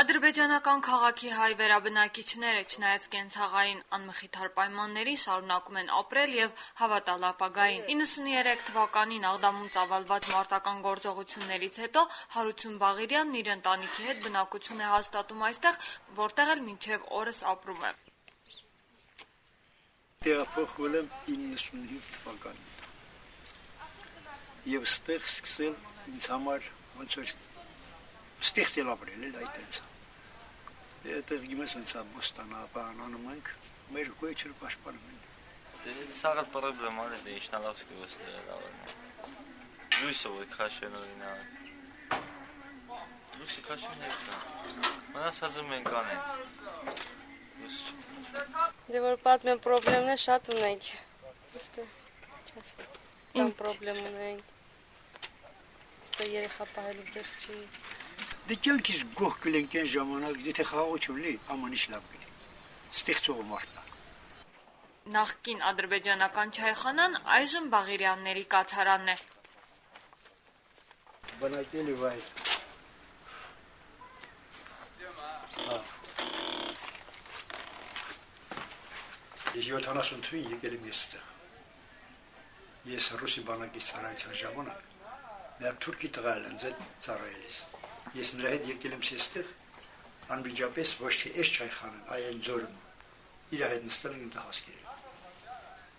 Ադրբեջանական քաղաքի հայ վերաբնակիչները չնայած կենցաղային անմխիթար պայմաններին շարունակում են ապրել եւ հավատալ ապագային։ 93 թվականին Աղդամում ծավալված մարտական գործողություններից հետո Հարություն Բաղիրյանն իր ընտանիքի հետ բնակություն է հաստատում այստեղ, որտեղ էլ մինչեւ օրս ապրում է։ Տեղափոխվել եմ 95 թվականին եւ ստեղ սկսել ինձ համար ոնց որ ստեղծել ապրել էլ այդ այնց։ Դեռ գիմես ոնց է բոստանապան անում ենք, մեր գույչը պաշտպանում են։ Սաղալ պրոբլեմա դե իշնալավսկի ոստերավն։ Լույսը որ քաշեն օրինակ։ Լույսը քաշեն հետո։ Մնացածը մենք անենք։ Դե որ պատմեմ պրոբլեմներ շատ ունենք։ Ոստե չասեմ։ Там պրոբլեմ ունենք։ Ոստե երեխա պահելու դեռ չի։ Դե կյանքից գող կլենք այն ժամանակ, եթե խաղաղություն լինի, ամեն ինչ լավ կլինի։ Ստեղծող մարդն է։ Նախկին ադրբեջանական չայխանան այժմ Բաղիրյանների կացարանն է։ Բնակելի վայր։ Ես 70 թվականին եկել եմ այստեղ։ Ես ռուսի բանակի ծառայության ժամանակ մեր թուրքի տղաել են ծառայելիս։ Ես նրա հետ եկել եմ այստեղ, անմիջապես ոչ թե այս չայխանան, այլ այն ձորում։ Իր հետ նստել ենք տղասկերին։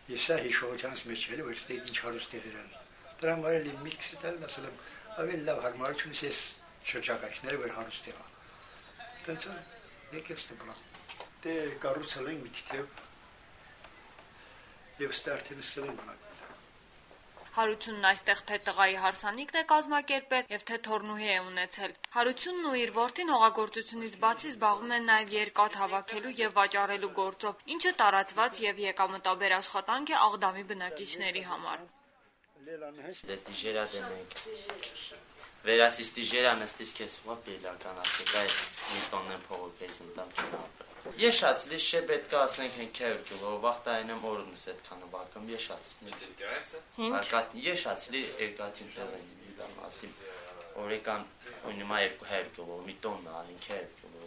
Ես սա հիշողությանս մեջ էլի, որ ստեղ ինչ հարուստ տեղեր են։ Դրա համար էլ իմ միտքս էլ ասել եմ, ավելի լավ հարմարությունս ես շրջակայքները, որ հարուստ եղա։ Դենց եկել ստպրան։ Դե կառուցել ենք մի թիվ եւ ստարտին նստել ենք բնակվել։ Հարությունն այստեղ թե տղայի հարսանիքն է կազմակերպել եւ թե թորնուհի է ունեցել։ Հարությունն ու իր որդին հողագործությունից բացի զբաղվում են նաեւ երկաթ հավաքելու եւ վաճառելու գործով, ինչը տարածված եւ եկամտաբեր աշխատանք է Աղդամի բնակիչների համար։ Վերասից տիժերա նստից քեսուա պելականացի, դա է մի տոնն փողոք ես ընտամ չնապը։ Եշացլի շե պետք է ասենք են քերկլո, վախտային եմ օրնս այդքանը բակում եշացլի։ Արկատ եշացլի երկաթին տեղին դամ ասի օրեկան ունիմա 200 կիլո, մի տոննա ալին քերկլո,